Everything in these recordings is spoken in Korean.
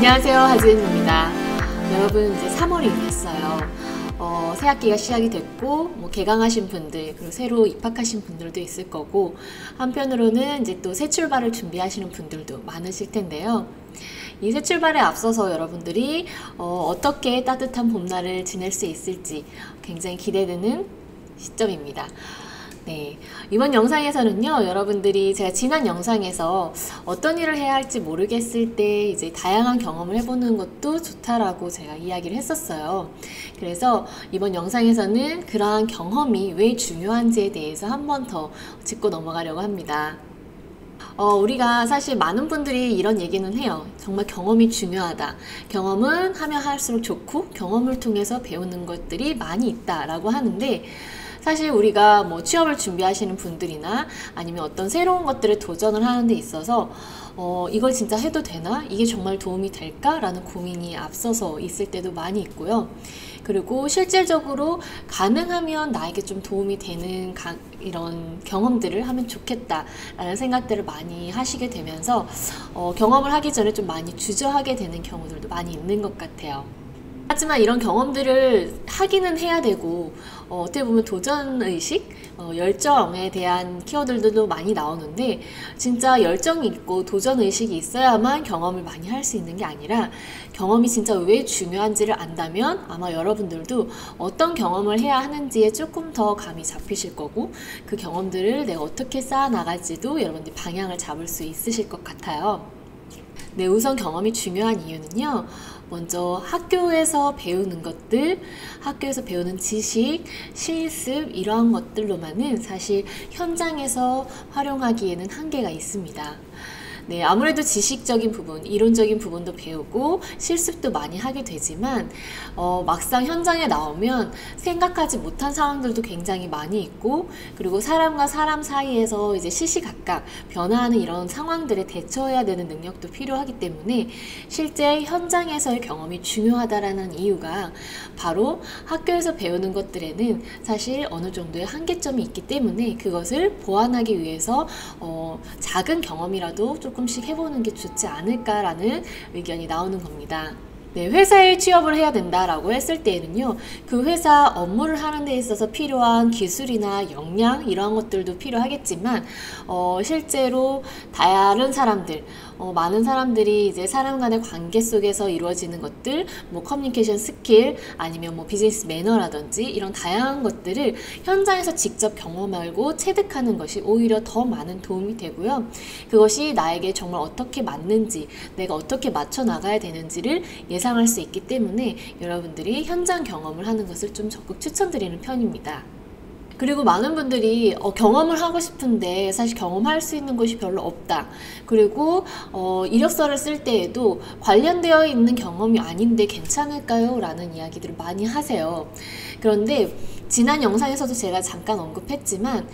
안녕하세요, 하지은입니다. 여러분, 이제 3월이 됐어요. 새 학기가 시작이 됐고, 개강하신 분들, 그리고 새로 입학하신 분들도 있을 거고, 한편으로는 이제 또 새 출발을 준비하시는 분들도 많으실 텐데요. 이 새 출발에 앞서서 여러분들이 어떻게 따뜻한 봄날을 지낼 수 있을지 굉장히 기대되는 시점입니다. 네, 이번 영상에서는요, 여러분들이 제가 지난 영상에서 어떤 일을 해야 할지 모르겠을 때 이제 다양한 경험을 해보는 것도 좋다라고 제가 이야기를 했었어요. 그래서 이번 영상에서는 그러한 경험이 왜 중요한지에 대해서 한 번 더 짚고 넘어가려고 합니다. 우리가 사실 많은 분들이 이런 얘기는 해요. 정말 경험이 중요하다. 경험은 하면 할수록 좋고 경험을 통해서 배우는 것들이 많이 있다라고 하는데, 사실 우리가 취업을 준비하시는 분들이나 아니면 어떤 새로운 것들을 도전을 하는 데 있어서 이걸 진짜 해도 되나? 이게 정말 도움이 될까? 라는 고민이 앞서서 있을 때도 많이 있고요. 그리고 실질적으로 가능하면 나에게 좀 도움이 되는 이런 경험들을 하면 좋겠다 라는 생각들을 많이 하시게 되면서 경험을 하기 전에 좀 많이 주저하게 되는 경우들도 많이 있는 것 같아요. 하지만 이런 경험들을 하기는 해야 되고, 어떻게 보면 도전의식, 열정에 대한 키워드들도 많이 나오는데, 진짜 열정이 있고 도전의식이 있어야만 경험을 많이 할 수 있는 게 아니라, 경험이 진짜 왜 중요한지를 안다면 아마 여러분들도 어떤 경험을 해야 하는지에 조금 더 감이 잡히실 거고, 그 경험들을 내가 어떻게 쌓아나갈지도 여러분들이 방향을 잡을 수 있으실 것 같아요. 네, 우선 경험이 중요한 이유는요, 먼저 학교에서 배우는 것들, 학교에서 배우는 지식, 실습 이러한 것들로만은 사실 현장에서 활용하기에는 한계가 있습니다. 네, 아무래도 지식적인 부분, 이론적인 부분도 배우고 실습도 많이 하게 되지만 막상 현장에 나오면 생각하지 못한 상황들도 굉장히 많이 있고, 그리고 사람과 사람 사이에서 이제 시시각각 변화하는 이런 상황들에 대처해야 되는 능력도 필요하기 때문에 실제 현장에서의 경험이 중요하다라는 이유가 바로 학교에서 배우는 것들에는 사실 어느 정도의 한계점이 있기 때문에 그것을 보완하기 위해서 작은 경험이라도 조금씩 해보는 게 좋지 않을까라는 의견이 나오는 겁니다. 네, 회사에 취업을 해야 된다라고 했을 때에는요, 그 회사 업무를 하는 데 있어서 필요한 기술이나 역량 이러한 것들도 필요하겠지만 실제로 다른 사람들, 많은 사람들이 이제 사람 간의 관계 속에서 이루어지는 것들, 커뮤니케이션 스킬 아니면 비즈니스 매너라든지 이런 다양한 것들을 현장에서 직접 경험하고 체득하는 것이 오히려 더 많은 도움이 되고요. 그것이 나에게 정말 어떻게 맞는지, 내가 어떻게 맞춰 나가야 되는지를 예상할 수 있기 때문에 여러분들이 현장 경험을 하는 것을 좀 적극 추천드리는 편입니다. 그리고 많은 분들이 경험을 하고 싶은데 사실 경험할 수 있는 곳이 별로 없다. 그리고 이력서를 쓸 때에도 관련되어 있는 경험이 아닌데 괜찮을까요? 라는 이야기들을 많이 하세요. 그런데 지난 영상에서도 제가 잠깐 언급했지만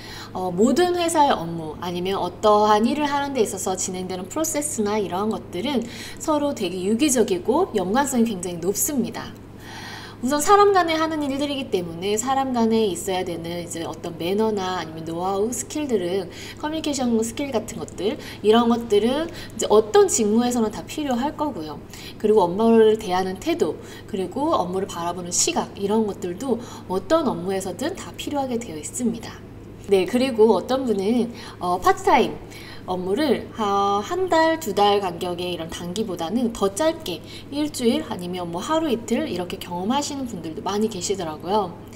모든 회사의 업무 아니면 어떠한 일을 하는 데 있어서 진행되는 프로세스나 이러한 것들은 서로 되게 유기적이고 연관성이 굉장히 높습니다. 우선 사람 간에 하는 일들이기 때문에 사람 간에 있어야 되는 이제 어떤 매너나 아니면 노하우, 스킬들은 커뮤니케이션 스킬 같은 것들, 이런 것들은 이제 어떤 직무에서는 다 필요할 거고요. 그리고 업무를 대하는 태도, 그리고 업무를 바라보는 시각, 이런 것들도 어떤 업무에서든 다 필요하게 되어 있습니다. 네, 그리고 어떤 분은 파트타임 업무를 한 달, 두 달 간격의 이런 단기보다는 더 짧게 일주일 아니면 하루 이틀 이렇게 경험하시는 분들도 많이 계시더라고요.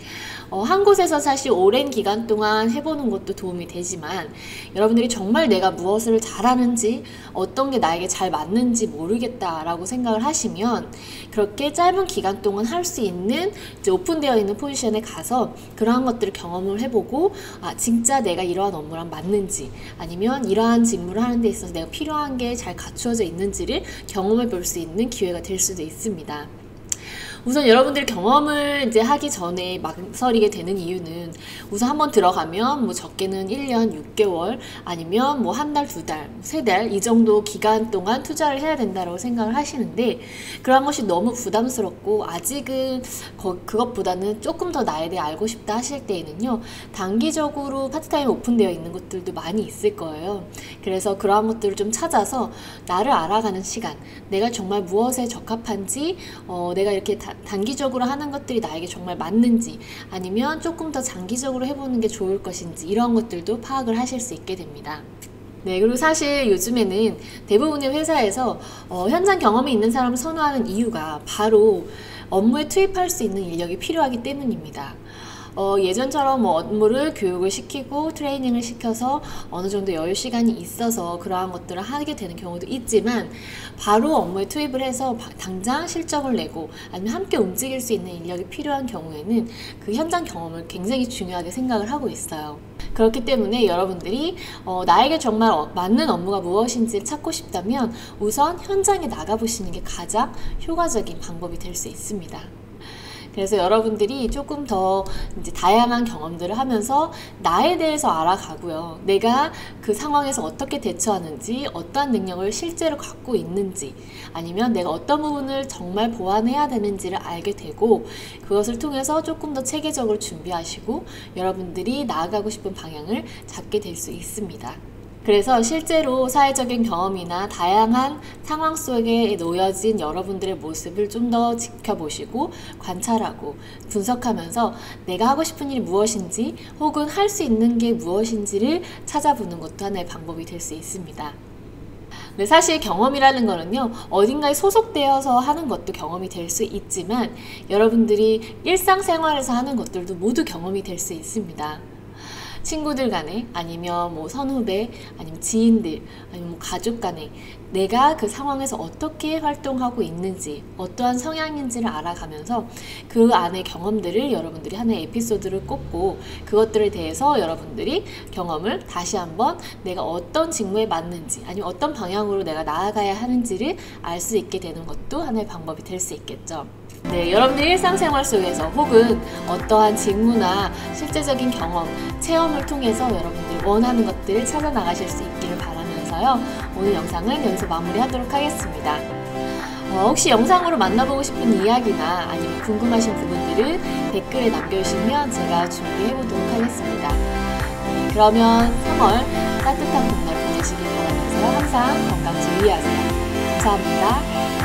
한 곳에서 사실 오랜 기간 동안 해보는 것도 도움이 되지만 여러분들이 정말 내가 무엇을 잘하는지 어떤 게 나에게 잘 맞는지 모르겠다라고 생각을 하시면 그렇게 짧은 기간 동안 할 수 있는 이제 오픈되어 있는 포지션에 가서 그러한 것들을 경험을 해보고 진짜 내가 이러한 업무랑 맞는지 아니면 이러한 직무를 하는 데 있어서 내가 필요한 게 잘 갖추어져 있는지를 경험해 볼 수 있는 기회가 될 수도 있습니다. 우선 여러분들이 경험을 이제 하기 전에 망설이게 되는 이유는 우선 한번 들어가면 뭐 적게는 1년 6개월 아니면 뭐 한 달, 두 달, 세 달 이 정도 기간 동안 투자를 해야 된다고 생각을 하시는데 그런 것이 너무 부담스럽고 아직은 그것보다는 조금 더 나에 대해 알고 싶다 하실 때에는요. 단기적으로 파트타임 오픈되어 있는 것들도 많이 있을 거예요. 그래서 그러한 것들을 좀 찾아서 나를 알아가는 시간, 내가 정말 무엇에 적합한지 내가 이렇게 단기적으로 하는 것들이 나에게 정말 맞는지 아니면 조금 더 장기적으로 해보는 게 좋을 것인지 이런 것들도 파악을 하실 수 있게 됩니다. 네, 그리고 사실 요즘에는 대부분의 회사에서 현장 경험이 있는 사람을 선호하는 이유가 바로 업무에 투입할 수 있는 인력이 필요하기 때문입니다. 예전처럼 뭐 업무를 교육을 시키고 트레이닝을 시켜서 어느 정도 여유 시간이 있어서 그러한 것들을 하게 되는 경우도 있지만 바로 업무에 투입을 해서 당장 실적을 내고 아니면 함께 움직일 수 있는 인력이 필요한 경우에는 그 현장 경험을 굉장히 중요하게 생각을 하고 있어요. 그렇기 때문에 여러분들이 나에게 정말 맞는 업무가 무엇인지를 찾고 싶다면 우선 현장에 나가보시는 게 가장 효과적인 방법이 될 수 있습니다. 그래서 여러분들이 조금 더 이제 다양한 경험들을 하면서 나에 대해서 알아가고요. 내가 그 상황에서 어떻게 대처하는지, 어떠한 능력을 실제로 갖고 있는지, 아니면 내가 어떤 부분을 정말 보완해야 되는지를 알게 되고 그것을 통해서 조금 더 체계적으로 준비하시고 여러분들이 나아가고 싶은 방향을 잡게 될 수 있습니다. 그래서 실제로 사회적인 경험이나 다양한 상황 속에 놓여진 여러분들의 모습을 좀 더 지켜보시고 관찰하고 분석하면서 내가 하고 싶은 일이 무엇인지 혹은 할 수 있는 게 무엇인지를 찾아보는 것도 하나의 방법이 될 수 있습니다. 네, 사실 경험이라는 거는요, 어딘가에 소속되어서 하는 것도 경험이 될 수 있지만 여러분들이 일상생활에서 하는 것들도 모두 경험이 될 수 있습니다. 친구들 간에 아니면 뭐 선후배 아니면 지인들 아니면 뭐 가족 간에 내가 그 상황에서 어떻게 활동하고 있는지 어떠한 성향인지를 알아가면서 그 안의 경험들을 여러분들이 하나의 에피소드를 꼽고 그것들에 대해서 여러분들이 경험을 다시 한번 내가 어떤 직무에 맞는지 아니면 어떤 방향으로 내가 나아가야 하는지를 알 수 있게 되는 것도 하나의 방법이 될 수 있겠죠. 네, 여러분들 일상생활 속에서 혹은 어떠한 직무나 실제적인 경험, 체험을 통해서 여러분들이 원하는 것들을 찾아 나가실 수 있기를 바라면서요. 오늘 영상은 여기서 마무리하도록 하겠습니다. 혹시 영상으로 만나보고 싶은 이야기나 아니면 궁금하신 부분들을 댓글에 남겨주시면 제가 준비해보도록 하겠습니다. 네, 그러면 3월 따뜻한 봄날 보내시길 바라면서 항상 건강 주의하세요. 감사합니다.